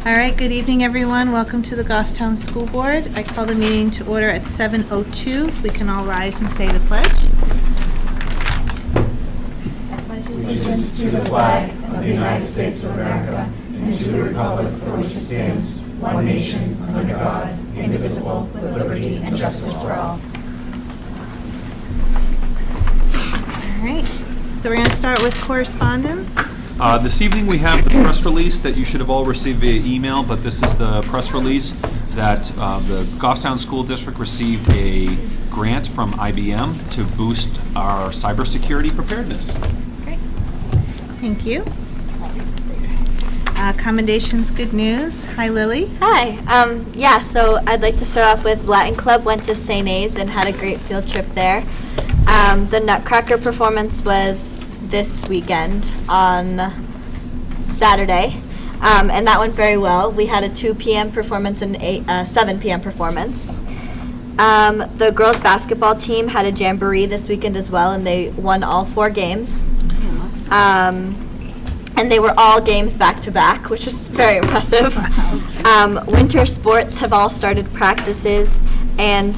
All right, good evening, everyone. Welcome to the Goffstown School Board. I call the meeting to order at 7:02. We can all rise and say the pledge. Allegiance to the flag of the United States of America and to the republic for which it stands, one nation, under God, indivisible, with liberty and justice for all. All right, so we're going to start with correspondence. This evening we have the press release that you should have all received via email, but this is the press release that the Goffstown School District received a grant from IBM to boost our cybersecurity preparedness. Great. Thank you. Commendations, good news. Hi, Lily. Hi. So I'd like to start off with Latin Club went to St. A's and had a great field trip there. The Nutcracker performance was this weekend on Saturday, and that went very well. We had a 2 p.m. performance and a 7 p.m. performance. The girls basketball team had a jamboree this weekend as well, and they won all 4 games. And they were all games back-to-back, which was very impressive. Wow. Winter sports have all started practices, and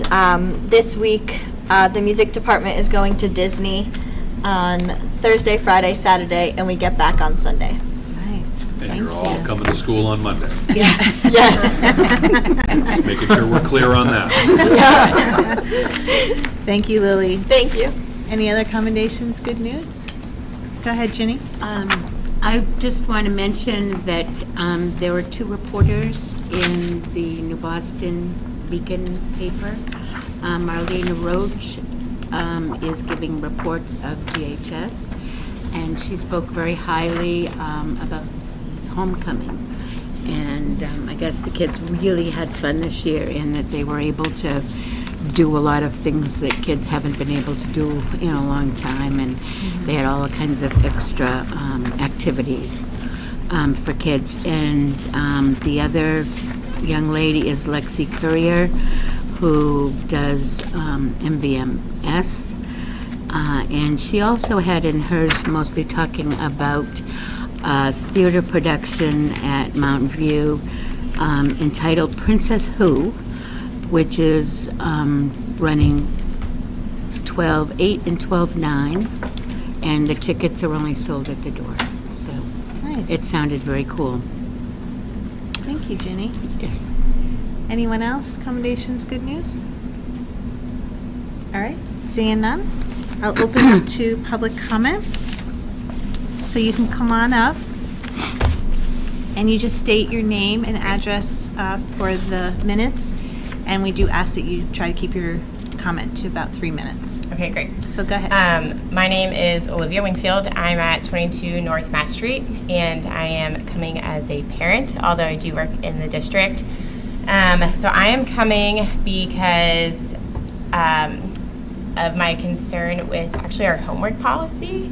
this week the music department is going to Disney on Thursday, Friday, Saturday, and we get back on Sunday. Nice. And you're all coming to school on Monday. Yeah. Yes. Just making sure we're clear on that. Thank you, Lily. Thank you. Any other commendations, good news? Go ahead, Ginny. I just want to mention that there were 2 reporters in the New Boston Beacon paper. Marlena Roach is giving reports of DHS, and she spoke very highly about homecoming. And I guess the kids really had fun this year in that they were able to do a lot of things that kids haven't been able to do in a long time, and they had all kinds of extra activities for kids. And the other young lady is Lexi Courier, who does MVMS, and she also had in hers mostly talking about theater production at Mountain View entitled Princess Who, which is running 12/8 and 12/9, and the tickets are only sold at the door. So Nice. it sounded very cool. Thank you, Ginny. Yes. Anyone else? Commendations, good news? All right, seeing none, I'll open up to public comment. So you can come on up, and you just state your name and address for the minutes, and we do ask that you try to keep your comment to about 3 minutes. Okay, great. So go ahead. My name is Olivia Wingfield. I'm at 22 North Mass Street, and I am coming as a parent, although I do work in the district. So I am coming because of my concern with actually our homework policy.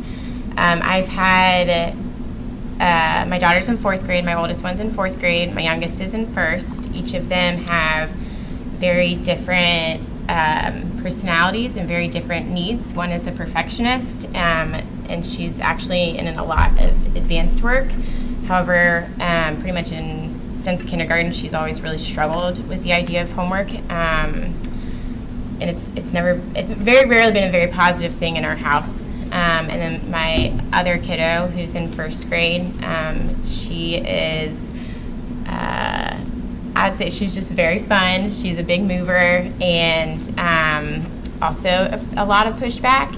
I've had my daughter's in 4th grade, my oldest one's in 4th grade, my youngest is in 1st. Each of them have very different personalities and very different needs. One is a perfectionist, and she's actually in a lot of advanced work. However, pretty much since kindergarten, she's always really struggled with the idea of homework, and it's very rarely been a very positive thing in our house. And then my other kiddo, who's in 1st grade, she is, I'd say she's just very fun. She's a big mover, and also a lot of pushback.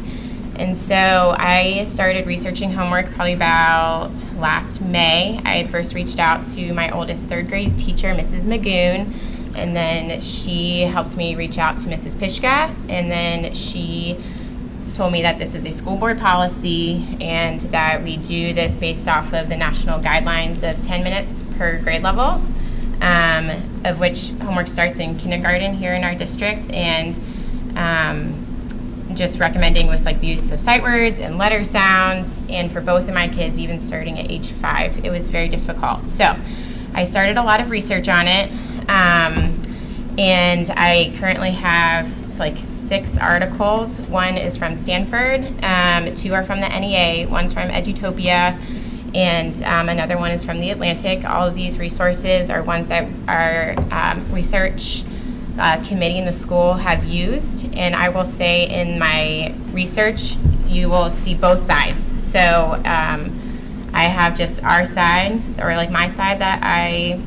And so I started researching homework probably about last May. I had first reached out to my oldest 3rd grade teacher, Mrs. Magoon, and then she helped me reach out to Mrs. Pishka, and then she told me that this is a school board policy and that we do this based off of the national guidelines of 10 minutes per grade level, of which homework starts in kindergarten here in our district, and just recommending with like the use of sight words and letter sounds, and for both of my kids, even starting at age 5, it was very difficult. So I started a lot of research on it, and I currently have like 6 articles. One is from Stanford, 2 are from the NEA, one's from Edutopia, and another one is from The Atlantic. All of these resources are ones that our research committee in the school have used, and I will say in my research you will see both sides. So I have just our side, or like my side, that I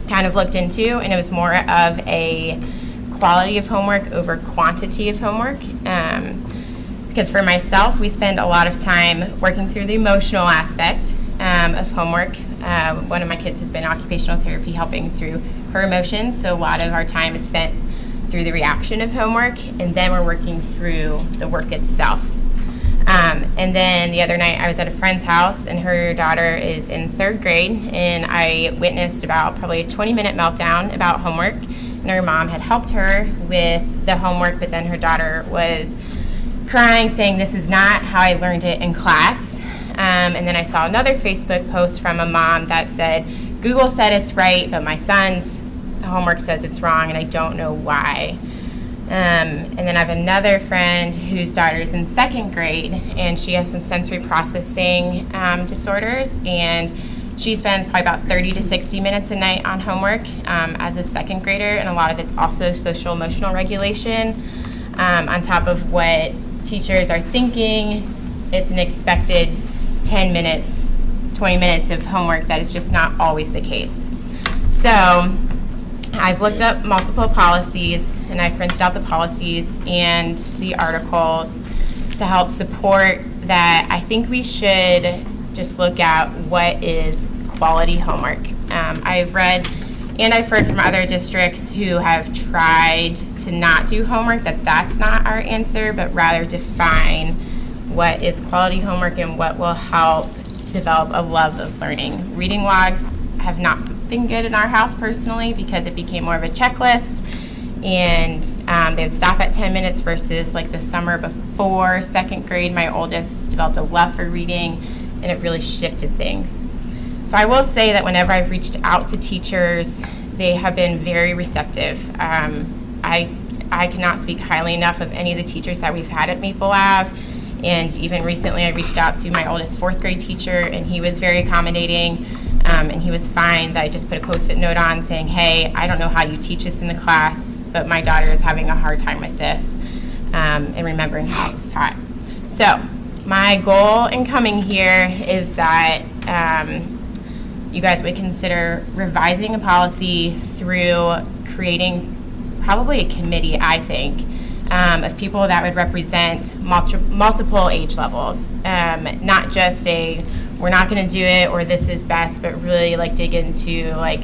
kind of looked into, and it was more of a quality of homework over quantity of homework. Because for myself, we spend a lot of time working through the emotional aspect of homework. One of my kids has been occupational therapy helping through her emotions, so a lot of our time is spent through the reaction of homework, and then we're working through the work itself. And then the other night I was at a friend's house, and her daughter is in 3rd grade, and I witnessed about probably a 20-minute meltdown about homework, and her mom had helped her with the homework, but then her daughter was crying, saying, "This is not how I learned it in class." And then I saw another Facebook post from a mom that said, "Google said it's right, but my son's homework says it's wrong, and I don't know why." And then I have another friend whose daughter is in 2nd grade, and she has some sensory processing disorders, and she spends probably about 30 to 60 minutes a night on homework as a 2nd grader, and a lot of it's also social emotional regulation. On top of what teachers are thinking, it's an expected 10 minutes, 20 minutes of homework. That is just not always the case. So I've looked up multiple policies, and I've printed out the policies and the articles to help support that. I think we should just look at what is quality homework. I've read and I've heard from other districts who have tried to not do homework that that's not our answer, but rather define what is quality homework and what will help develop a love of learning. Reading logs have not been good in our house personally because it became more of a checklist, and they would stop at 10 minutes versus like the summer before 2nd grade, my oldest developed a love for reading, and it really shifted things. So I will say that whenever I've reached out to teachers, they have been very receptive. I cannot speak highly enough of any of the teachers that we've had at Maple Ave. And even recently I reached out to my oldest 4th grade teacher, and he was very accommodating, and he was fine that I just put a Post-it note on saying, "Hey, I don't know how you teach this in the class, but my daughter is having a hard time with this," and remembering how it was taught. So my goal in coming here is that you guys would consider revising a policy through creating probably a committee, I think, of people that would represent multiple age levels. Not just we're not going to do it or this is best, but really like dig into like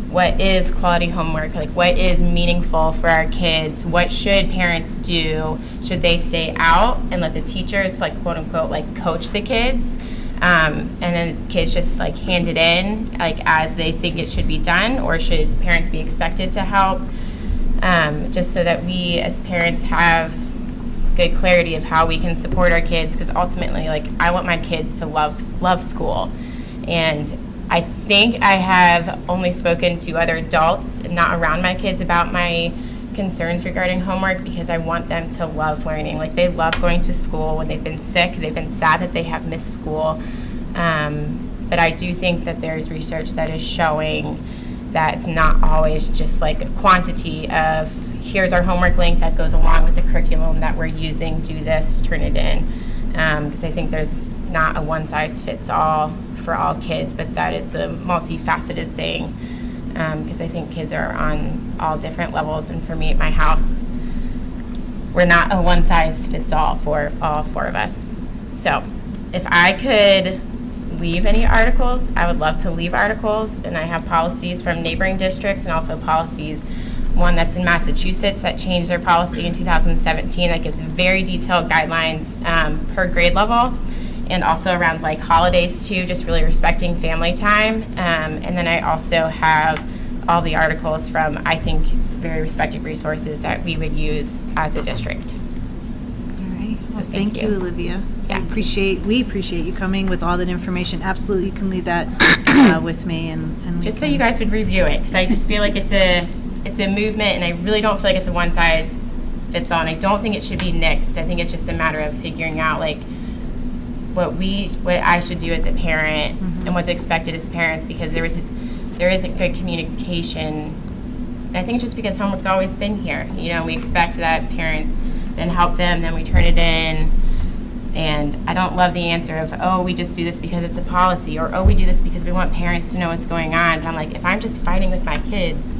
what is quality homework, like what is meaningful for our kids, what should parents do, should they stay out and let the teachers like quote unquote like coach the kids, and then kids just like hand it in like as they think it should be done, or should parents be expected to help, just so that we as parents have good clarity of how we can support our kids, because ultimately like I want my kids to love school. And I think I have only spoken to other adults and not around my kids about my concerns regarding homework, because I want them to love learning. Like they love going to school. When they've been sick, they've been sad that they have missed school. But I do think that there's research that is showing that it's not always just like a quantity of here's our homework link that goes along with the curriculum that we're using, do this, turn it in. Because I think there's not a one-size-fits-all for all kids, but that it's a multifaceted thing. Because I think kids are on all different levels, and for me at my house, we're not a one-size-fits-all for all 4 of us. So if I could leave any articles, I would love to leave articles, and I have policies from neighboring districts and also policies, one that's in Massachusetts that changed their policy in 2017 that gives very detailed guidelines per grade level, and also around like holidays too, just really respecting family time. And then I also have all the articles from, I think, very respected resources that we would use as a district. All right. So Well, thank thank you, you. Olivia. Yeah. We appreciate you coming with all that information. Absolutely, you can leave that with me, and we Just so can- you guys would review it, because I just feel like it's a movement, and I really don't feel like it's a one size fits all. And I don't think it should be nixed. I think it's just a matter of figuring out like what I should do as a parent and what's expected as parents, because there isn't good communication. And I think it's just because homework's always been here. You know, we expect that parents then help them, then we turn it in. And I don't love the answer of, oh, we just do this because it's a policy, or, oh, we do this because we want parents to know what's going on. But I'm like, if I'm just fighting with my kids,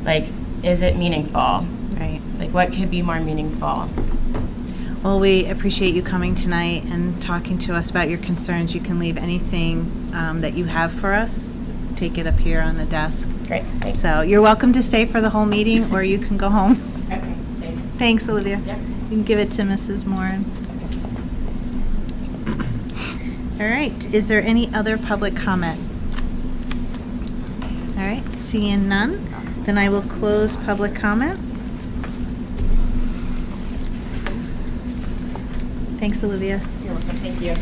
like, is it meaningful? Right. Like, what could be more meaningful? Well, we appreciate you coming tonight and talking to us about your concerns. You can leave anything that you have for us. Take it up here on the desk. Great, thanks. So you're welcome to stay for the whole meeting, or you can go home. Okay, thanks. Thanks, Olivia. Yep. You can give it to Mrs. Moran. All right, is there any other public comment? All right, seeing none, then I will close public comment. Thanks, Olivia. You're welcome, thank you.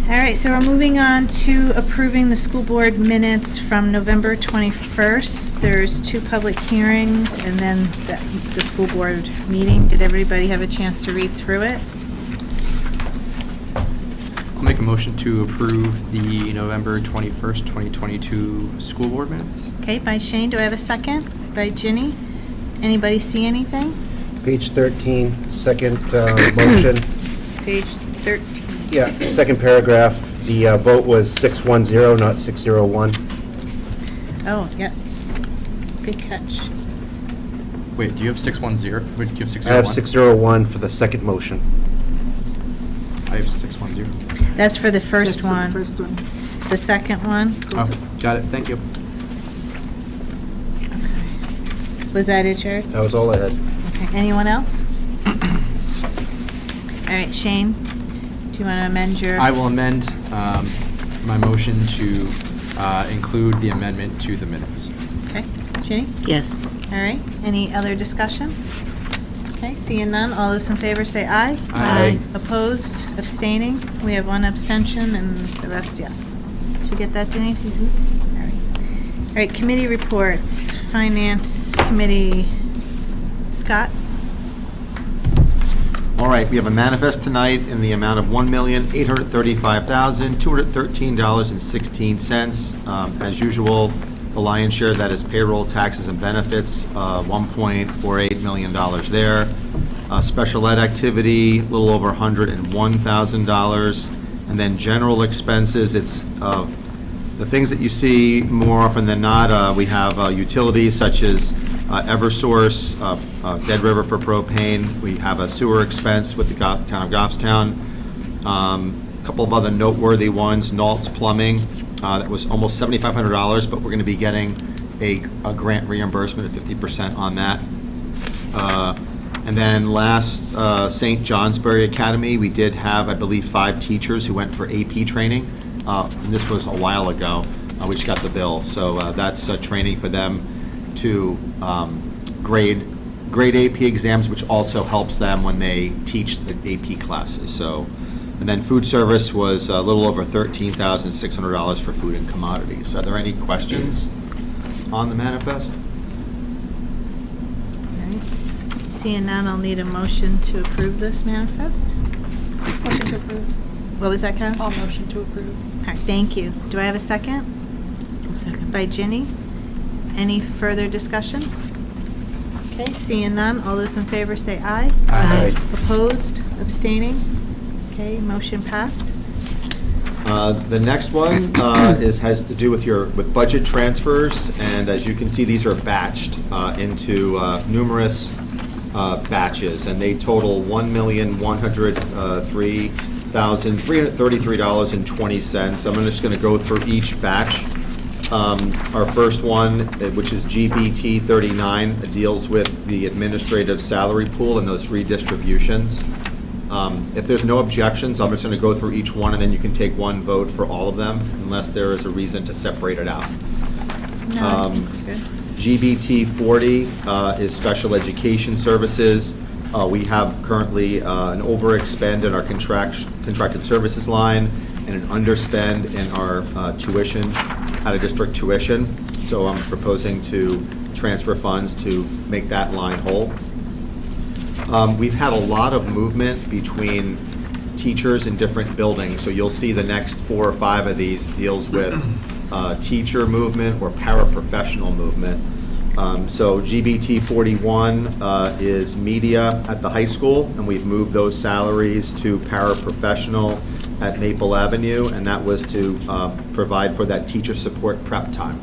All right, so we're moving on to approving the school board minutes from November 21st. There's 2 public hearings and then the school board meeting. Did everybody have a chance to read through it? I'll make a motion to approve the November 21st, 2022 school board minutes. Okay, by Shane, do I have a second? By Ginny? Anybody see anything? Page 13, second motion. Page 13. Yeah, second paragraph. The vote was 610, not 601. Oh, yes. Good catch. Wait, do you have 610? Would you have 601? I have 601 for the second motion. I have 610. That's for the first one. The second one? Oh, got it. Thank you. Was that it, Jared? That was all I had. Okay, anyone else? All right, Shane, do you want to amend your? I will amend my motion to include the amendment to the minutes. Okay, Ginny? Yes. All right, any other discussion? Okay, seeing none, all those in favor say aye. Aye. Opposed, abstaining? We have 1 abstention and the rest, yes. Did you get that, Denise? All right. All right, committee reports, Finance Committee. Scott? All right, we have a manifest tonight in the amount of $1,835,213.16. As usual, the lion's share of that is payroll, taxes, and benefits, $1.48 million there. Special ed activity, a little over $101,000. And then general expenses, it's the things that you see more often than not. We have utilities such as Eversource, Dead River for propane. We have a sewer expense with the town of Goffstown. A couple of other noteworthy ones, Nault's Plumbing, that was almost $7,500, but we're going to be getting a grant reimbursement of 50% on that. And then last, St. Johnsbury Academy, we did have, I believe, 5 teachers who went for AP training. And this was a while ago. We just got the bill. So that's training for them to grade AP exams, which also helps them when they teach the AP classes. So, and then food service was a little over $13,600 for food and commodities. Are there any questions on the manifest? All right. Seeing none, I'll need a motion to approve this manifest. Motion to approve. What was that, Karen? All motion to approve. All right, thank you. Do I have a second? Second. By Ginny. Any further discussion? Okay, seeing none, all those in favor say aye. Aye. Opposed, abstaining? Okay, motion passed. The next one has to do with budget transfers, and as you can see, these are batched into numerous batches, and they total $1,103,333.20. I'm just going to go through each batch. Our first one, which is GBT 39, deals with the administrative salary pool and those redistributions. If there's no objections, I'm just going to go through each one, and then you can take one vote for all of them, unless there is a reason to separate it out. No, good. GBT 40 is special education services. We have currently an overexpend in our contracted services line and an underspend in our tuition, out-of-district tuition. So I'm proposing to transfer funds to make that line whole. We've had a lot of movement between teachers in different buildings. So you'll see the next 4 or 5 of these deals with teacher movement or paraprofessional movement. So GBT 41 is media at the high school, and we've moved those salaries to paraprofessional at Maple Avenue, and that was to provide for that teacher support prep time,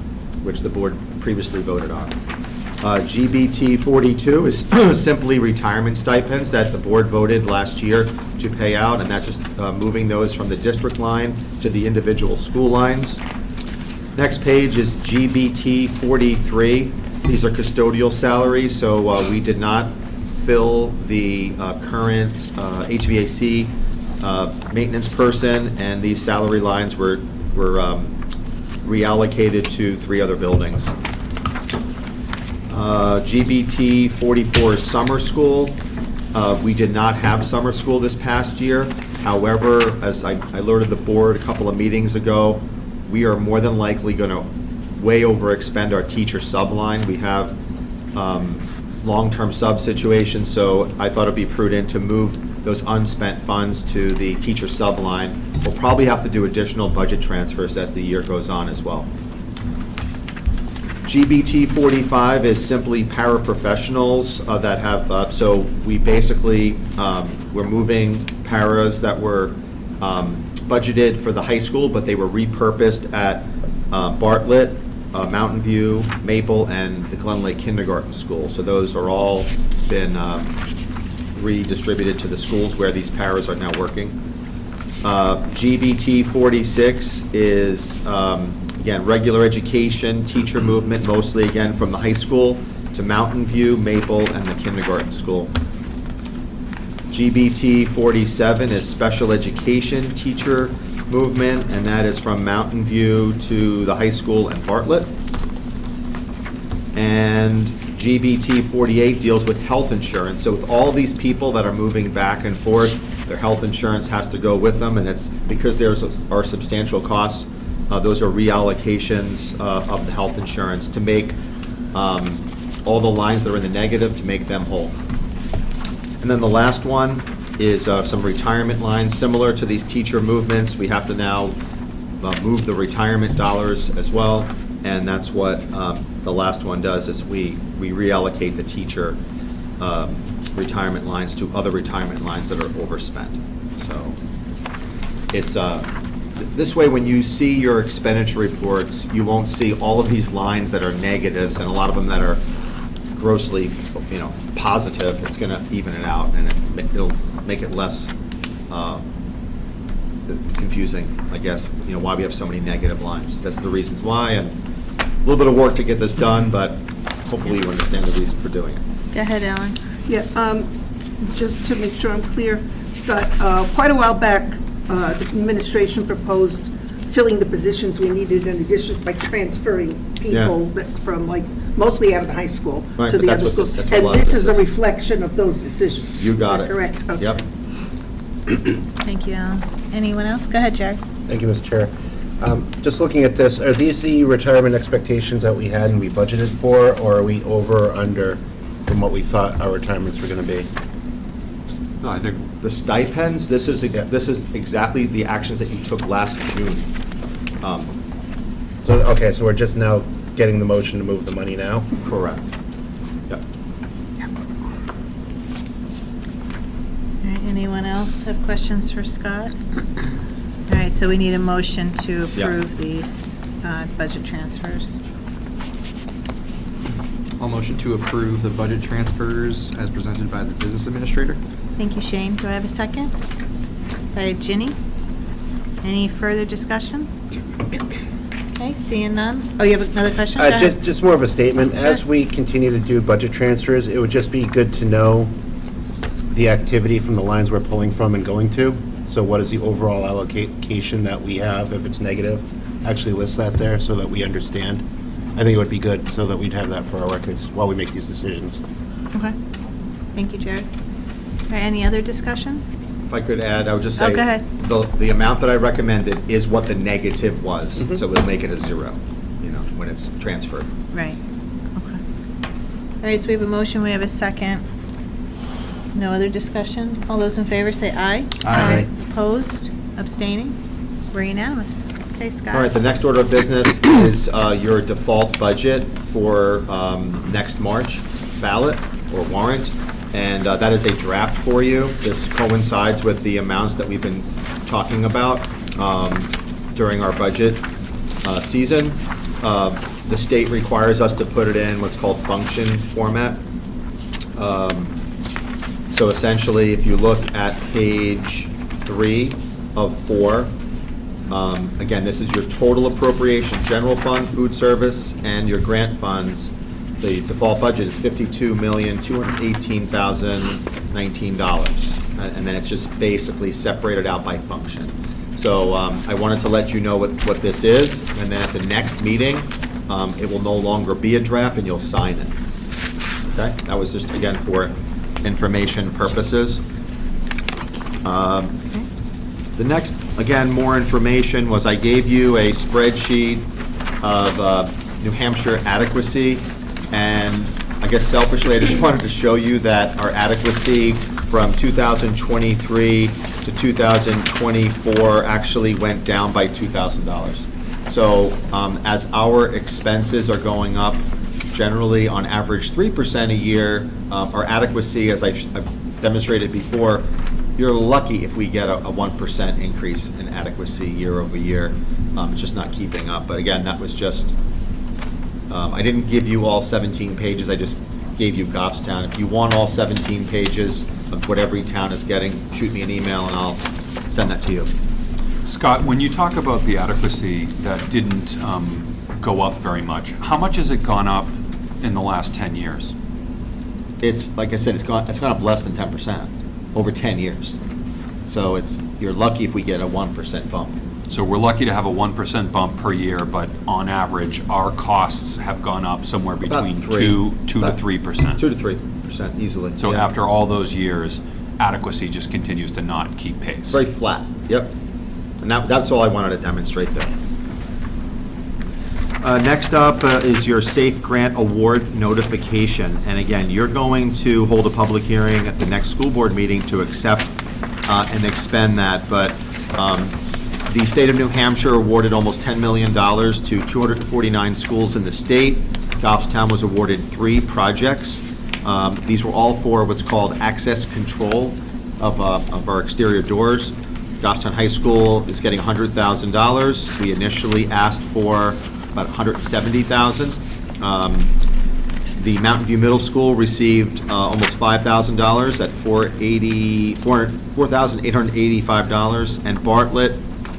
which the board previously voted on. GBT 42 is simply retirement stipends that the board voted last year to pay out, and that's just moving those from the district line to the individual school lines. Next page is GBT 43. These are custodial salaries, so we did not fill the current HVAC maintenance person, and these salary lines were reallocated to 3 other buildings. GBT 44 is summer school. We did not have summer school this past year. However, as I alerted the board a couple of meetings ago, we are more than likely going to way overexpend our teacher sub line. We have long-term sub situations, so I thought it'd be prudent to move those unspent funds to the teacher sub line. We'll probably have to do additional budget transfers as the year goes on as well. GBT 45 is simply paraprofessionals that have, so we basically, we're moving paras that were budgeted for the high school, but they were repurposed at Bartlett, Mountain View, Maple, and the Glen Lake Kindergarten School. So those are all been redistributed to the schools where these paras are now working. GBT 46 is, again, regular education, teacher movement, mostly again from the high school to Mountain View, Maple, and the kindergarten school. GBT 47 is special education teacher movement, and that is from Mountain View to the high school and Bartlett. And GBT 48 deals with health insurance. So with all these people that are moving back and forth, their health insurance has to go with them, and it's because there are substantial costs. Those are reallocations of the health insurance to make all the lines that are in the negative, to make them whole. And then the last one is some retirement lines. Similar to these teacher movements, we have to now move the retirement dollars as well, and that's what the last one does, is we reallocate the teacher retirement lines to other retirement lines that are overspent. So it's this way, when you see your expenditure reports, you won't see all of these lines that are negatives and a lot of them that are grossly, positive. It's going to even it out, and it'll make it less confusing, I guess, why we have so many negative lines. That's the reasons why, and a little bit of work to get this done, but hopefully you understand the reason for doing it. Go ahead, Ellen. Yeah, just to make sure I'm clear, Scott, quite a while back, the administration proposed filling the positions we needed in the district by transferring people from mostly out of the high school Right, to but the that's other what schools. this- that's what a And lot of this this is a is. reflection of those decisions. You got Is that it. correct? Okay. Yep. Thank you, Ellen. Anyone else? Go ahead, Jared. Thank you, Mr. Chair. Just looking at this, are these the retirement expectations that we had and we budgeted for, or are we over or under from what we thought our retirements were going to be? No, I think The stipends, this is exactly the actions that you took last June. So we're just now getting the motion to move the money now? Correct. Yep. All right, anyone else have questions for Scott? All right, so we need a motion to approve these budget transfers. I'll motion to approve the budget transfers as presented by the business administrator. Thank you, Shane. Do I have a second? By Ginny. Any further discussion? Okay, seeing none. Oh, you have another question? Go ahead. Just more of a statement. Sure. As we continue to do budget transfers, it would just be good to know the activity from the lines we're pulling from and going to. So what is the overall allocation that we have? If it's negative, actually list that there so that we understand. I think it would be good so that we'd have that for our records while we make these decisions. Okay. Thank you, Jared. All right, any other discussion? If I could add, I would just say. Oh, go ahead. The amount that I recommended is what the negative was, so we'll make it a 0, when it's transferred. Right. Okay. All right, so we have a motion, we have a second. No other discussion? All those in favor say aye. Aye. Opposed? Abstaining? We're unanimous. Okay, Scott? All right, the next order of business is your default budget for next March ballot or warrant, and that is a draft for you. This coincides with the amounts that we've been talking about during our budget season. The state requires us to put it in what's called function format. So essentially, if you look at page 3 of 4, again, this is your total appropriation, general fund, food service, and your grant funds. The default budget is $52,218,019, and then it's just basically separated out by function. So I wanted to let you know what this is, and then at the next meeting, it will no longer be a draft, and you'll sign it. Okay? That was just, again, for information purposes. The next, again, more information was I gave you a spreadsheet of New Hampshire adequacy, and I guess selfishly, I just wanted to show you that our adequacy from 2023 to 2024 actually went down by $2,000. So as our expenses are going up generally on average 3% a year, our adequacy, as I've demonstrated before, you're lucky if we get a 1% increase in adequacy year over year. It's just not keeping up. But again, that was just, I didn't give you all 17 pages, I just gave you Goffstown. If you want all 17 pages of what every town is getting, shoot me an email and I'll send that to you. Scott, when you talk about the adequacy that didn't go up very much, how much has it gone up in the last 10 years? It's, like I said, it's gone up less than 10% over 10 years. So you're lucky if we get a 1% bump. So we're lucky to have a 1% bump per year, but on average, our costs have gone up somewhere between 2 to 3%. 2 to 3% easily. So yeah. after all those years, adequacy just continues to not keep pace. It's very flat, yep. And that's all I wanted to demonstrate there. Next up is your SAFE Grant Award notification. And again, you're going to hold a public hearing at the next school board meeting to accept and expend that. But the state of New Hampshire awarded almost $10 million to 249 schools in the state. Goffstown was awarded 3 projects. These were all for what's called access control of our exterior doors. Goffstown High School is getting $100,000. We initially asked for about $170,000. The Mountain View Middle School received almost $5,000 at $4,885, and Bartlett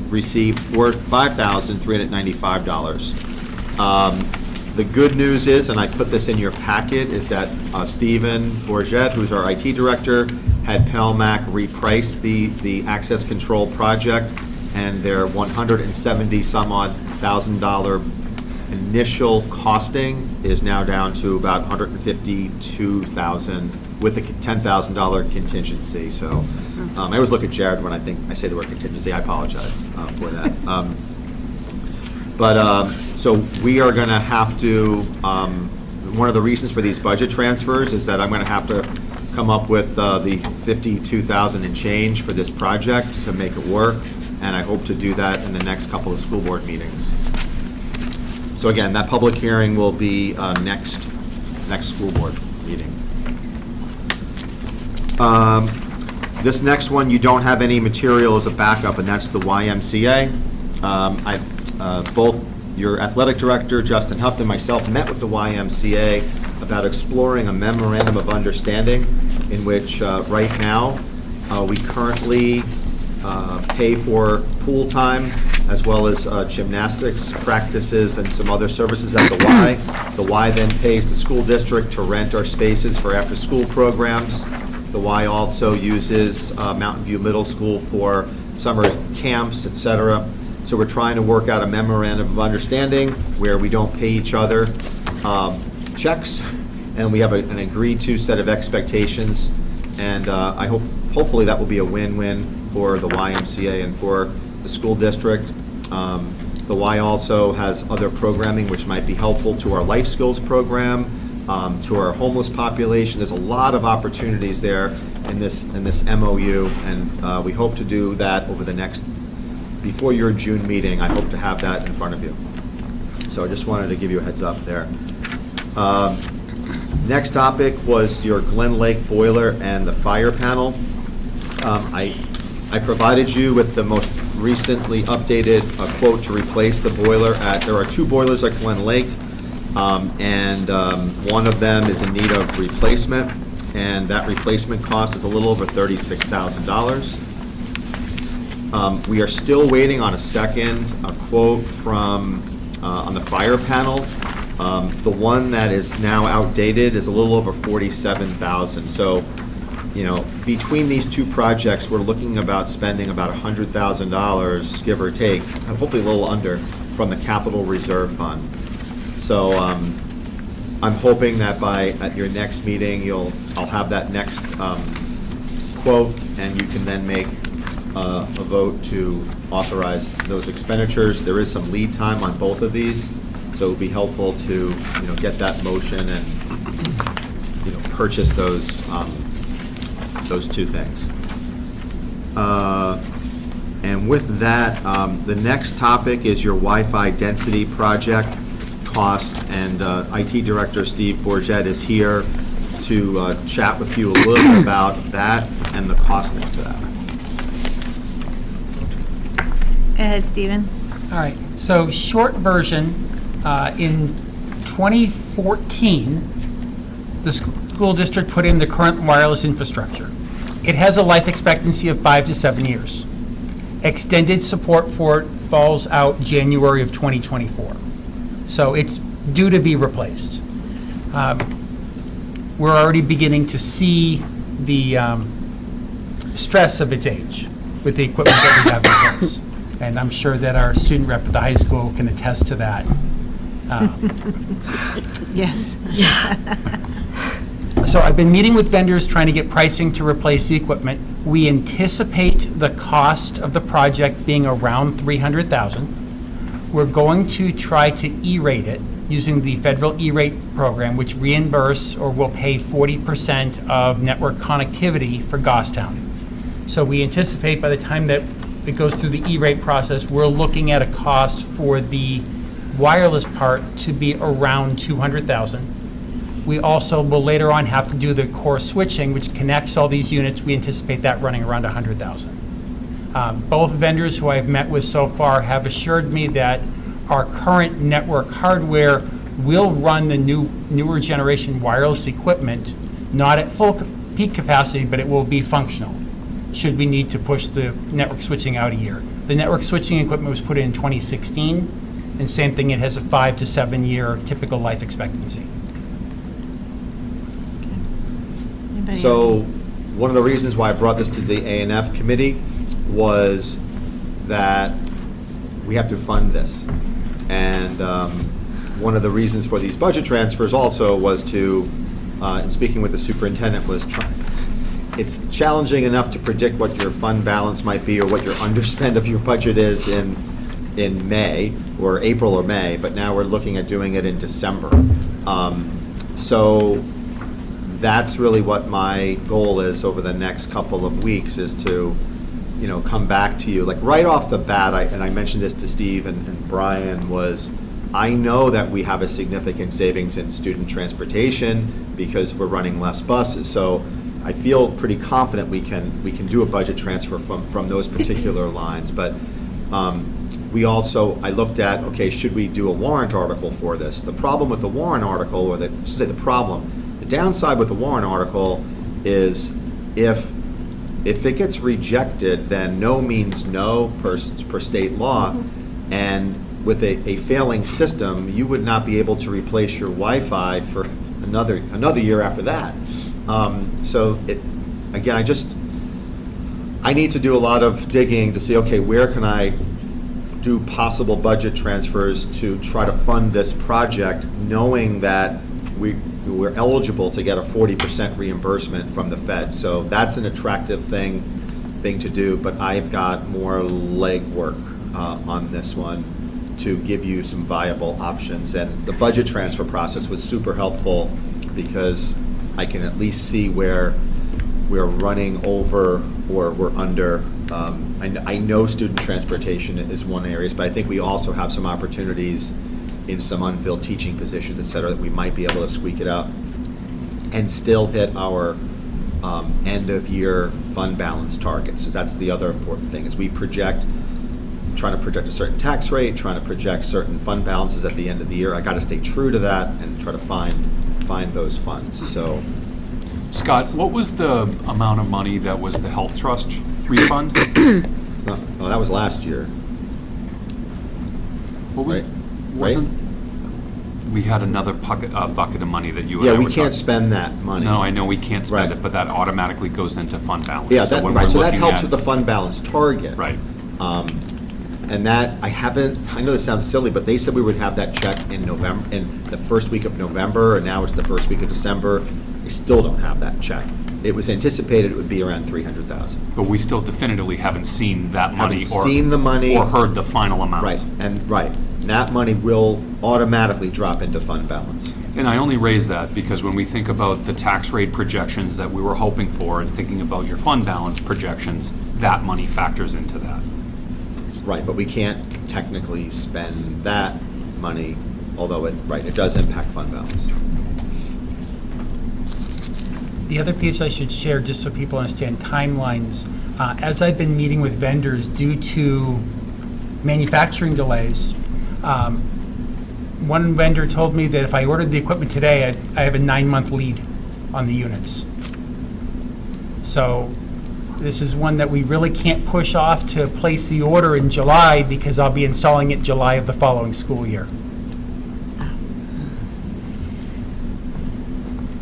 received $5,395. The good news is, and I put this in your packet, is that Stephen Bourget, who's our IT director, had Pelmac reprice the access control project, and their $170-some-odd-thousand initial costing is now down to about $152,000 with a $10,000 contingency. So I always look at Jared when I say the word contingency. I apologize for that. So we are going to have to, one of the reasons for these budget transfers is that I'm going to have to come up with the $52,000 and change for this project to make it work, and I hope to do that in the next couple of school board meetings. So again, that public hearing will be next school board meeting. This next one, you don't have any material as a backup, and that's the YMCA. Both your athletic director, Justin Huff, and myself met with the YMCA about exploring a memorandum of understanding in which right now we currently pay for pool time as well as gymnastics practices and some other services at the Y. The Y then pays the school district to rent our spaces for after-school programs. The Y also uses Mountain View Middle School for summer camps, et cetera. So we're trying to work out a memorandum of understanding where we don't pay each other checks, and we have an agreed-to set of expectations. And I hopefully that will be a win-win for the YMCA and for the school district. The Y also has other programming which might be helpful to our life skills program. to our homeless population. There's a lot of opportunities there in this MOU, and we hope to do that over the next, before your June meeting. I hope to have that in front of you. So I just wanted to give you a heads up there. Next topic was your Glen Lake boiler and the fire panel. I provided you with the most recently updated quote to replace the boiler there are 2 boilers at Glen Lake, and one of them is in need of replacement, and that replacement cost is a little over $36,000. We are still waiting on a second quote from on the fire panel. The one that is now outdated is a little over $47,000. So, between these 2 projects, we're looking about spending about $100,000, give or take, and hopefully a little under, from the capital reserve fund. So I'm hoping that at your next meeting, I'll have that next quote, and you can then make a vote to authorize those expenditures. There is some lead time on both of these, so it would be helpful to get that motion and purchase those 2 things. And with that, the next topic is your Wi-Fi density project cost, and IT Director Steve Bourget is here to chat with you a little bit about that and the costing to that. Go ahead, Stephen. All right, so short version, in 2014, the school district put in the current wireless infrastructure. It has a life expectancy of 5 to 7 years. Extended support for it falls out January of 2024. So it's due to be replaced. We're already beginning to see the stress of its age with the equipment that we have in place. And I'm sure that our student rep at the high school can attest to that. Yes. So I've been meeting with vendors trying to get pricing to replace the equipment. We anticipate the cost of the project being around $300,000. We're going to try to E-rate it using the federal E-rate program, which reimburse or will pay 40% of network connectivity for Goffstown. So we anticipate by the time that it goes through the E-rate process, we're looking at a cost for the wireless part to be around $200,000. We also will later on have to do the core switching, which connects all these units. We anticipate that running around $100,000. Both vendors who I've met with so far have assured me that our current network hardware will run the newer generation wireless equipment, not at full peak capacity, but it will be functional, should we need to push the network switching out a year. The network switching equipment was put in 2016, and same thing, it has a 5 to 7 year typical life expectancy. So one of the reasons why I brought this to the A&F committee was that we have to fund this. And one of the reasons for these budget transfers also was to, in speaking with the superintendent, was it's challenging enough to predict what your fund balance might be or what your underspend of your budget is in May, or April or May, but now we're looking at doing it in December. So that's really what my goal is over the next couple of weeks, is to, come back to you. Like right off the bat, and I mentioned this to Steve and Brian, was I know that we have a significant savings in student transportation because we're running less buses. So I feel pretty confident we can do a budget transfer from those particular lines. But I looked at, okay, should we do a warrant article for this? The problem with the warrant article, the downside with the warrant article is if it gets rejected, then no means no per state law. And with a failing system, you would not be able to replace your Wi-Fi for another year after that. I need to do a lot of digging to see, okay, where can I do possible budget transfers to try to fund this project, knowing that we're eligible to get a 40% reimbursement from the Fed. So that's an attractive thing to do, but I've got more legwork on this one to give you some viable options. And the budget transfer process was super helpful because I can at least see where we're running over or we're under. I know student transportation is one area, but I think we also have some opportunities in some unfilled teaching positions, et cetera, that we might be able to squeak it out and still hit our end-of-year fund balance targets. Because that's the other important thing, is we project, trying to project a certain tax rate, trying to project certain fund balances at the end of the year. I got to stay true to that and try to find those funds. So, Scott, what was the amount of money that was the health trust refund? oh, that was last year. What was, Right. wasn't, we had another bucket of money that you and I Yeah, we were can't talking- spend that money. No, I know we can't spend Right. it, but that automatically goes into fund balance. Yeah, So that, when right, we're so that looking helps at- with the fund balance target. Right. And that, I know this sounds silly, but they said we would have that check in November, in the first week of November, and now it's the first week of December. We still don't have that check. It was anticipated it would be around 300,000. But we still definitively haven't seen that money Haven't or. seen the money. Or heard the final amount. Right. That money will automatically drop into fund balance. And I only raise that because when we think about the tax rate projections that we were hoping for and thinking about your fund balance projections, that money factors into that. Right, but we can't technically spend that money, although it does impact fund balance. The other piece I should share, just so people understand timelines, as I've been meeting with vendors due to manufacturing delays, one vendor told me that if I ordered the equipment today, I have a 9-month lead on the units. So this is one that we really can't push off to place the order in July because I'll be installing it July of the following school year.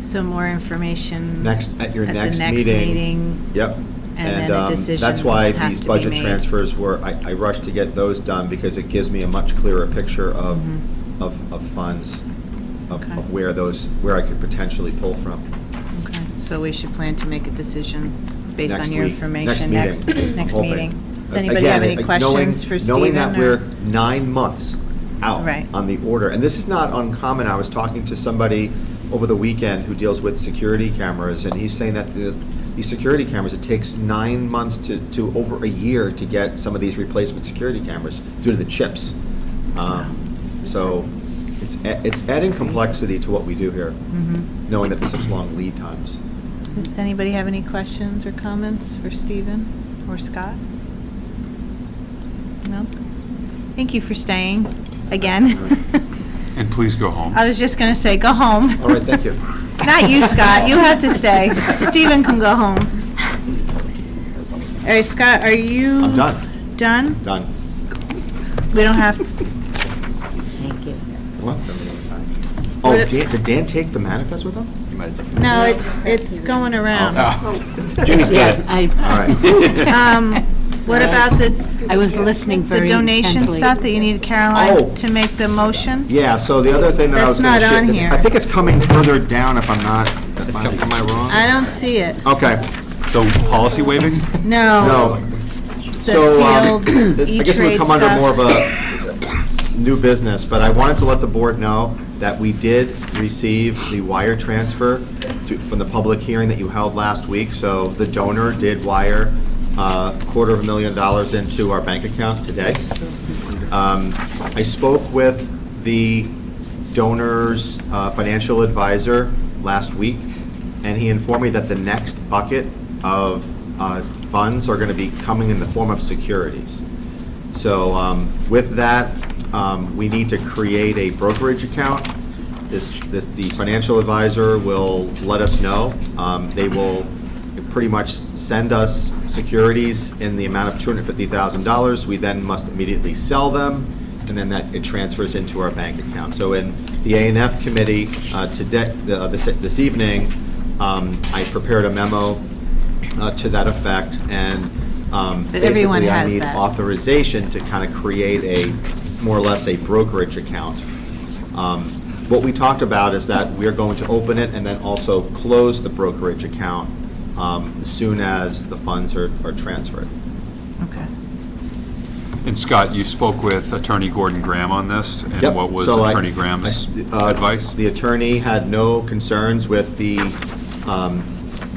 So more information. At your at the next next meeting. Yep. And then a decision that's why has these to be budget made. transfers I rushed to get those done because it gives me a much clearer picture of funds, Okay. of where I could potentially pull from. Okay, so we should plan to make a decision based Next on your week. information Next meeting. next Hoping. meeting. Does anybody Again, have any questions for Stephen? Knowing that we're 9 months out Right. on the order, and this is not uncommon. I was talking to somebody over the weekend who deals with security cameras, and he's saying that these security cameras, it takes 9 months to over a year to get some of these replacement security cameras due to the chips. So it's adding complexity to what we do here, knowing that there's such long lead times. Does anybody have any questions or comments for Stephen or Scott? No? Thank you for staying again. And please go home. I was just going to say, go home. All right, thank you. Not you, Scott. You have to stay. Stephen can go home. All right, Scott, are you? I'm done. Done? Done. We don't have, Thank you. What? Oh, What- did Dan take the manifest with him? no, it's going around. Jimmy's got it. I All right. What about the was listening the very donation intently. stuff that you need Oh. Caroline to make the motion? Yeah, so the other thing that I was That's going to not share, on is- here. I think it's coming further down if I'm not, am I wrong? I don't see it. Okay, So policy waiving? No. no. It's So, the field this, I guess it would E-Trade come under stuff. more of a new business, but I wanted to let the board know that we did receive the wire transfer from the public hearing that you held last week. So the donor did wire $250,000 into our bank account today. I spoke with the donor's financial advisor last week, and he informed me that the next bucket of funds are going to be coming in the form of securities. So with that, we need to create a brokerage account. The financial advisor will let us know. They will pretty much send us securities in the amount of $250,000. We then must immediately sell them, and then it transfers into our bank account. So in the A&F committee today, this evening, I prepared a memo to that effect, and But everyone basically I has need that. authorization to kind of create more or less a brokerage account. What we talked about is that we're going to open it and then also close the brokerage account as soon as the funds are transferred. Okay. And Scott, you spoke with Attorney Gordon Graham on this, and Yep. what was So Attorney Graham's advice? The attorney had no concerns with the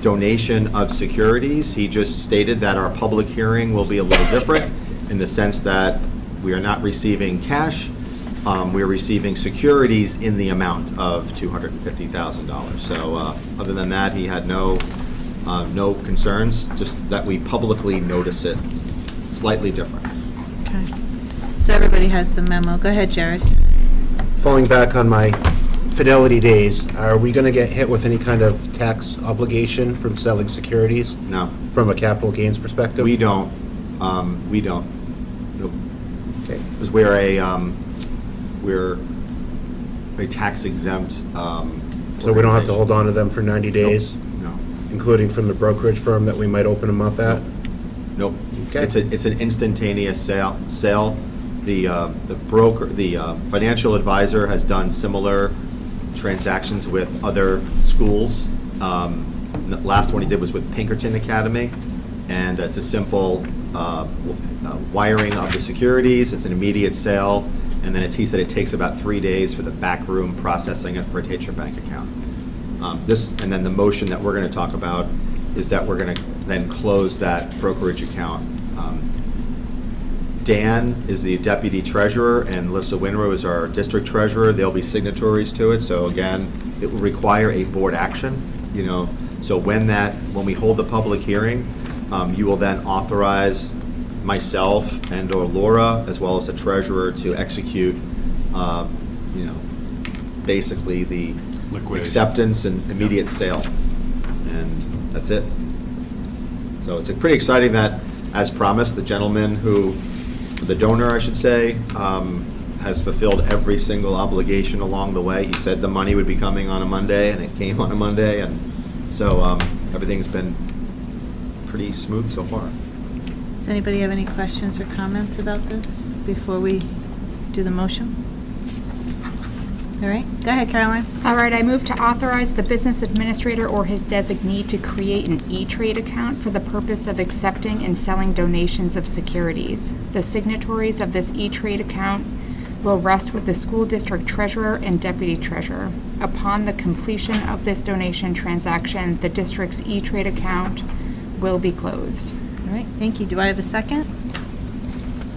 donation of securities. He just stated that our public hearing will be a little different in the sense that we are not receiving cash. We are receiving securities in the amount of $250,000. So other than that, he had no concerns, just that we publicly notice it slightly different. Okay. So everybody has the memo. Go ahead, Jared. Falling back on my Fidelity days, are we going to get hit with any kind of tax obligation from selling securities No, from a capital gains perspective? we don't. Nope. Okay. Because we're a tax exempt. So we don't have to hold on to them for 90 days, No, including from the brokerage firm that we might open them up at? nope. Okay. It's an instantaneous sale. The financial advisor has done similar transactions with other schools. The last one he did was with Pinkerton Academy, and it's a simple wiring of the securities. It's an immediate sale, and then he said it takes about 3 days for the back room processing it for it to hit your bank account. And then the motion that we're going to talk about is that we're going to then close that brokerage account. Dan is the deputy treasurer, and Lissa Winrow is our district treasurer. They'll be signatories to it. So again, it will require a board action, So when we hold the public hearing, you will then authorize myself and/or Laura, as well as the treasurer, to execute, basically the Liquidate. acceptance and immediate sale. And that's it. So it's pretty exciting that, as promised, the donor, I should say, has fulfilled every single obligation along the way. He said the money would be coming on a Monday, and it came on a Monday, and so everything's been pretty smooth so far. Does anybody have any questions or comments about this before we do the motion? All right, go ahead, Caroline. All right, I move to authorize the business administrator or his designee to create an E-Trade account for the purpose of accepting and selling donations of securities. The signatories of this E-Trade account will rest with the school district treasurer and deputy treasurer. Upon the completion of this donation transaction, the district's E-Trade account will be closed. All right, thank you. Do I have a second?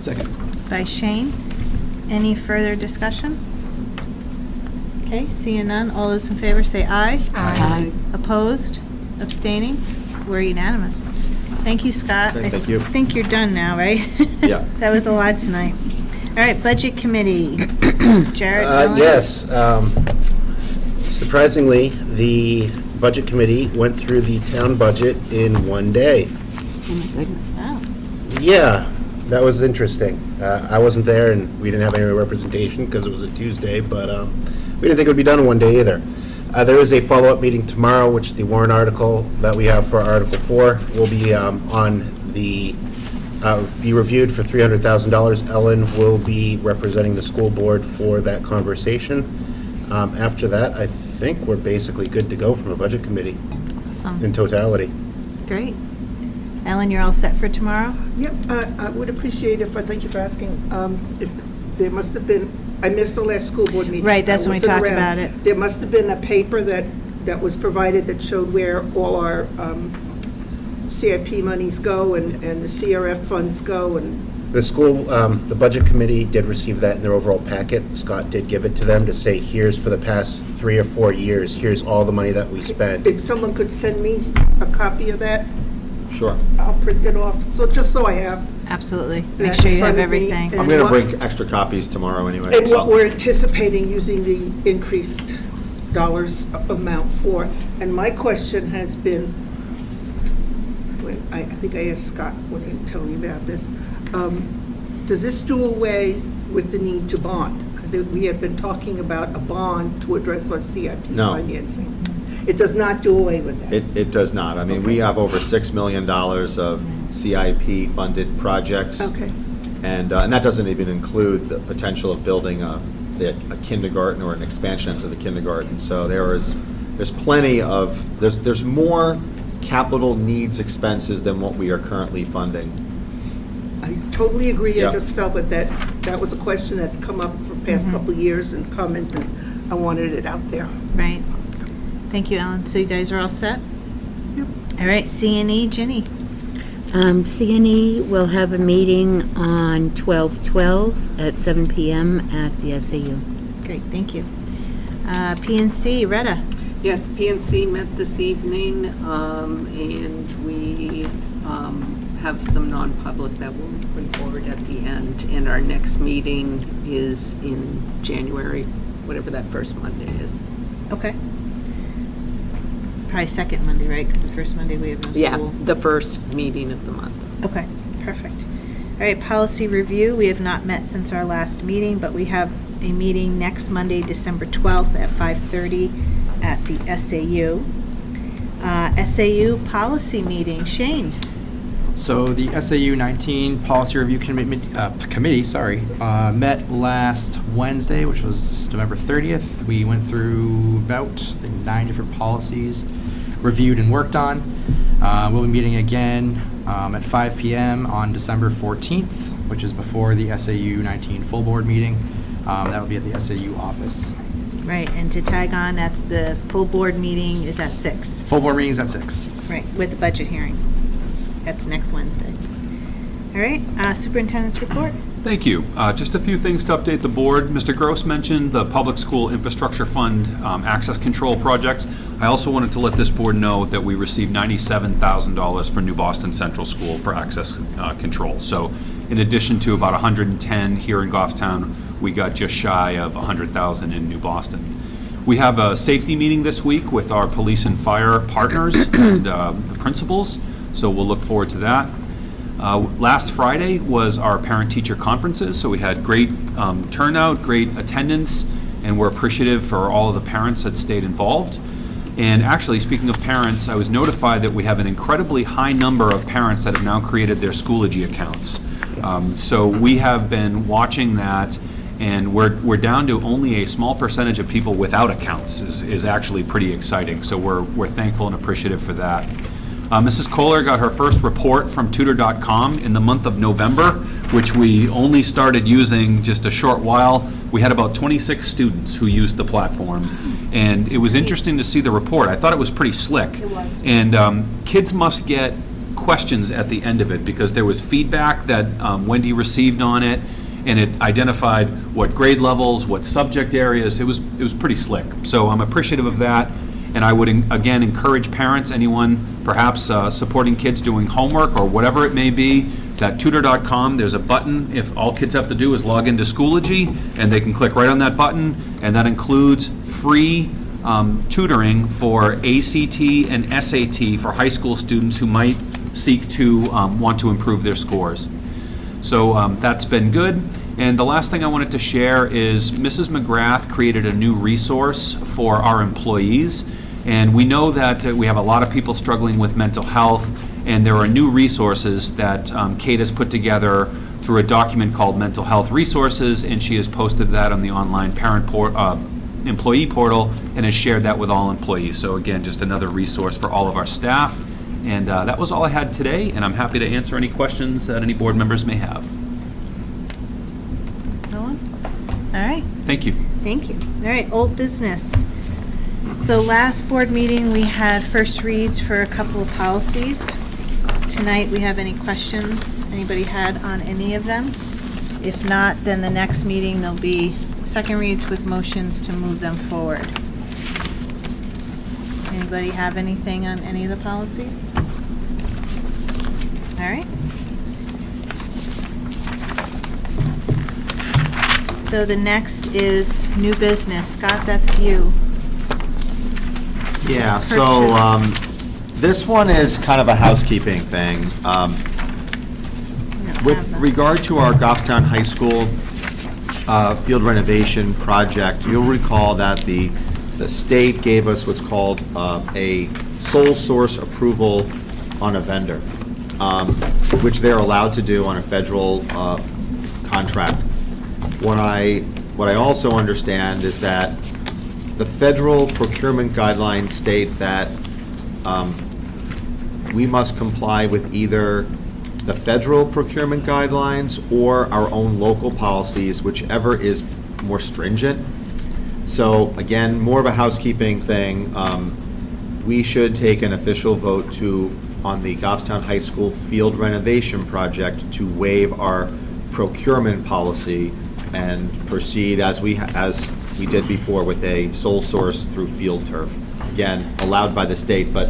Second. By Shane. Any further discussion? Okay, seeing none, all those in favor say aye. Aye. Opposed? Abstaining? We're unanimous. Thank you, Scott. Okay, thank you. I think you're done now, right? Yeah. That was a lot tonight. All right, Budget Committee. Jared Miller? Yes. Surprisingly, the Budget Committee went through the town budget in one day. Oh, my goodness. Wow. Yeah, that was interesting. I wasn't there, and we didn't have any representation because it was a Tuesday, but we didn't think it would be done in one day either. There is a follow-up meeting tomorrow, which the warrant article that we have for Article 4 will be be reviewed for $300,000. Ellen will be representing the school board for that conversation. After that, I think we're basically good to go from a budget committee Awesome. in totality. Great. Ellen, you're all set for tomorrow? Yep, I would appreciate thank you for asking, if there must have been, I missed the last school board meeting. Right, that's I when we wasn't talked around. about it. There must have been a paper that was provided that showed where all our CIP monies go and the CRF funds go, and The school, the budget committee did receive that in their overall packet. Scott did give it to them to say, here's for the past 3 or 4 years, here's all the money that we spent. if someone could send me a copy of that, Sure. I'll print it off, so just so I have. Absolutely. that Make sure in you have front of me. everything. And I'm going to what- bring extra copies tomorrow anyway. And so- what we're anticipating using the increased dollars amount for. And my question has been, I think I asked Scott when he told me about this, does this do away with the need to bond? Because we have been talking about a bond to address our CIP No. financing. It does not do away with that? It does not. I mean, we have over $6 million of CIP-funded projects. Okay. And that doesn't even include the potential of building say, a kindergarten or an expansion into the kindergarten. So there's plenty of, there's more capital needs expenses than what we are currently funding. I totally agree. Yeah. I just felt that was a question that's come up for the past couple of years and comment, and I wanted it out there. Right. Thank you, Ellen. So you guys are all set? Yep. All right, C&E, Ginny. CNE will have a meeting on 12/12 at 7 PM at the SAU. Great, thank you. P&C, Retta. Yes, PNC met this evening, and we have some non-public that we'll bring forward at the end. And our next meeting is in January, whatever that first Monday is. Okay. Probably second Monday, right? Because the first Monday we have no school. Yeah, the first meeting of the month. Okay, perfect. All right, policy review. We have not met since our last meeting, but we have a meeting next Monday, December 12th at 5:30 at the SAU. SAU policy meeting. Shane. So the SAU 19 Policy Review Committee, met last Wednesday, which was November 30th. We went through about, I think, 9 different policies, reviewed and worked on. We'll be meeting again at 5 p.m. on December 14th, which is before the SAU 19 full board meeting. That will be at the SAU office. Right, and to tag on, that's the full board meeting is at 6. Full board meeting is at 6. Right, with the budget hearing. That's next Wednesday. All right, superintendent's report. Thank you. Just a few things to update the board. Mr. Gross mentioned the Public School Infrastructure Fund access control projects. I also wanted to let this board know that we received $97,000 for New Boston Central School for access control. So in addition to about 110 here in Goffstown, we got just shy of 100,000 in New Boston. We have a safety meeting this week with our police and fire partners and the principals, so we'll look forward to that. Last Friday was our parent-teacher conferences, so we had great turnout, great attendance, and we're appreciative for all of the parents that stayed involved. And actually, speaking of parents, I was notified that we have an incredibly high number of parents that have now created their Schoology accounts. So we have been watching that, and we're down to only a small percentage of people without accounts is actually pretty exciting. So we're thankful and appreciative for that. Mrs. Kohler got her first report from tutor.com in the month of November, which we only started using just a short while. We had about 26 students who used the platform, and it was interesting to see the report. I thought it was pretty slick. It was. And kids must get questions at the end of it because there was feedback that Wendy received on it, and it identified what grade levels, what subject areas. It was pretty slick. So I'm appreciative of that. And I would, again, encourage parents, anyone perhaps supporting kids doing homework or whatever it may be, that tutor.com, there's a button. If all kids have to do is log into Schoology, and they can click right on that button, and that includes free tutoring for ACT and SAT for high school students who might seek to want to improve their scores. So that's been good. And the last thing I wanted to share is Mrs. McGrath created a new resource for our employees. And we know that we have a lot of people struggling with mental health, and there are new resources that Kate has put together through a document called Mental Health Resources, and she has posted that on the online employee portal and has shared that with all employees. So again, just another resource for all of our staff. And that was all I had today, and I'm happy to answer any questions that any board members may have. No one? All right. Thank you. Thank you. All right, old business. So last board meeting, we had first reads for a couple of policies. Tonight, we have any questions anybody had on any of them? If not, then the next meeting, there'll be second reads with motions to move them forward. Anybody have anything on any of the policies? All right. So the next is new business. Scott, that's you. Yeah, so this one is kind of a housekeeping thing. With regard to our Goffstown High School field renovation project, you'll recall that the state gave us what's called a sole source approval on a vendor, which they're allowed to do on a federal contract. What I also understand is that the federal procurement guidelines state that we must comply with either the federal procurement guidelines or our own local policies, whichever is more stringent. So again, more of a housekeeping thing. We should take an official vote on the Goffstown High School field renovation project to waive our procurement policy and proceed as we did before with a sole source through field turf. Again, allowed by the state, but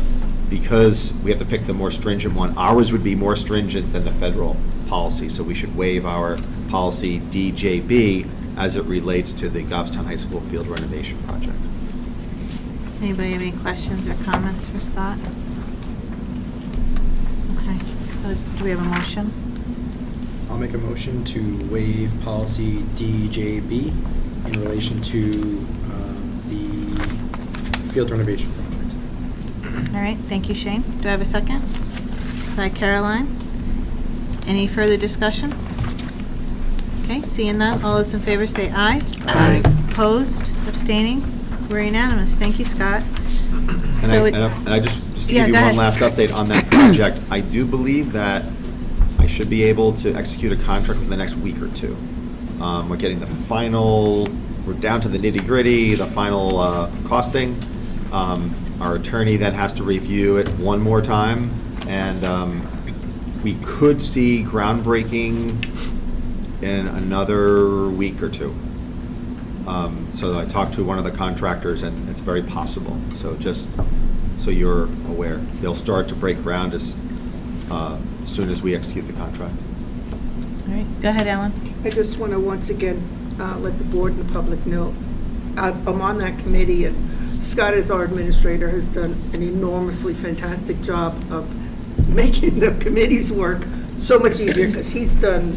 because we have to pick the more stringent one, ours would be more stringent than the federal policy, so we should waive our policy DJB as it relates to the Goffstown High School field renovation project. Anybody have any questions or comments for Scott? Okay, so do we have a motion? I'll make a motion to waive policy DJB in relation to the field renovation project. All right, thank you, Shane. Do I have a second? By Caroline. Any further discussion? Okay, seeing none, all those in favor say aye. Aye. Opposed, abstaining, we're unanimous. Thank you, Scott. So it- And I just to Yeah, give you go one ahead. last update on that project, I do believe that I should be able to execute a contract in the next week or two. We're getting the final, we're down to the nitty-gritty, the final costing. Our attorney then has to review it one more time, and we could see groundbreaking in another week or two. So I talked to one of the contractors, and it's very possible. So just so you're aware, they'll start to break ground as soon as we execute the contract. All right, go ahead, Ellen. I just want to once again let the board and the public know, I'm on that committee, and Scott, as our administrator, has done an enormously fantastic job of making the committee's work so much easier, because he's done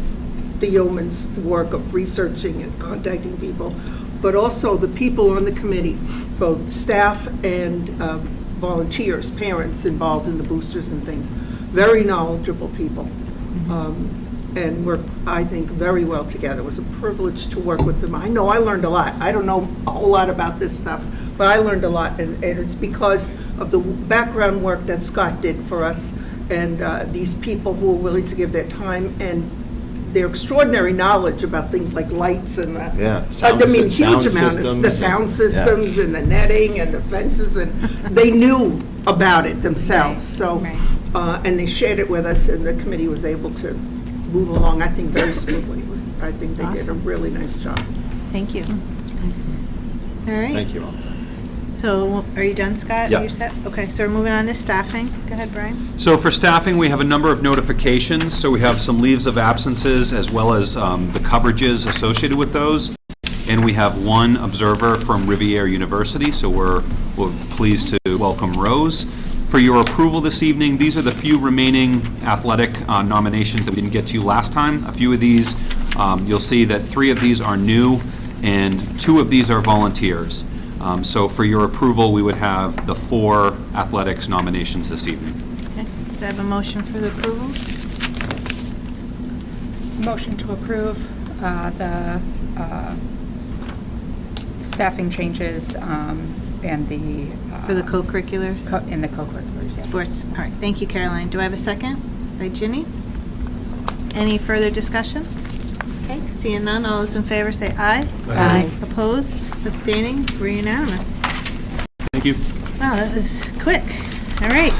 the yeoman's work of researching and contacting people, but also the people on the committee, both staff and volunteers, parents involved in the boosters and things, very knowledgeable people. And work, I think, very well together. It was a privilege to work with them. I know I learned a lot. I don't know a whole lot about this stuff, but I learned a lot, and it's because of the background work that Scott did for us, and these people who are willing to give their time and their extraordinary knowledge about things like lights and Yeah, huge sound amount of systems the sound and- systems yeah. and the netting and the fences, and they knew about it themselves. So, Right. and they shared it with us, and the committee was able to move along, I think, very smoothly. I think they did a Awesome. really nice job. Thank you. All right. Thank you all. So are you done, Scott? Yeah. Are you set? Okay, so we're moving on to staffing. Go ahead, Brian. So for staffing, we have a number of notifications. So we have some leaves of absences as well as the coverages associated with those. And we have one observer from Riviera University, so we're pleased to welcome Rose. For your approval this evening, these are the few remaining athletic nominations that we didn't get to last time. A few of these, you'll see that 3 of these are new and 2 of these are volunteers. So for your approval, we would have the 4 athletics nominations this evening. Okay. Do I have a motion for the approvals? Motion to approve the staffing changes and the... For the co-curricular in the co-curriculars, yes. sports. All right, thank you, Caroline. Do I have a second? By Ginny? Any further discussion? Okay, seeing none, all those in favor say aye. Aye. Opposed, abstaining, we're unanimous. Thank you. Wow, that was quick. All right.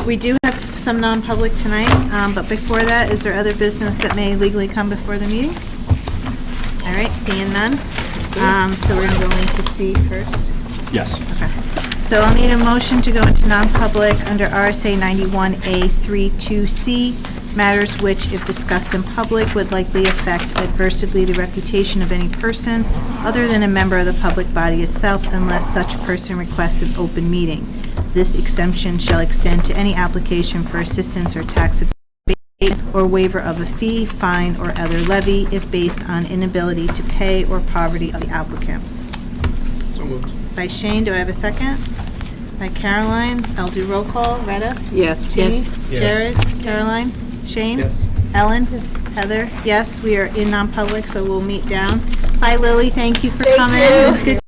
We do have some non-public tonight, but before that, is there other business that may legally come before the meeting? All right, seeing none. So we're going to go into C first. Yes. Okay. So I'll need a motion to go into non-public under RSA 91A32C, matters which, if discussed in public, would likely affect adversely the reputation of any person other than a member of the public body itself, unless such person requests an open meeting. This exemption shall extend to any application for assistance or tax abatement or waiver of a fee, fine, or other levy if based on inability to pay or poverty of the applicant. So moved. By Shane, do I have a second? By Caroline, I'll do roll call. Retta? Yes. Jeannie? Yes. Jared? Caroline? Shane? Yes. Ellen? Heather? Yes, we are in non-public, so we'll meet down. Bye, Lily, thank you for coming. It was good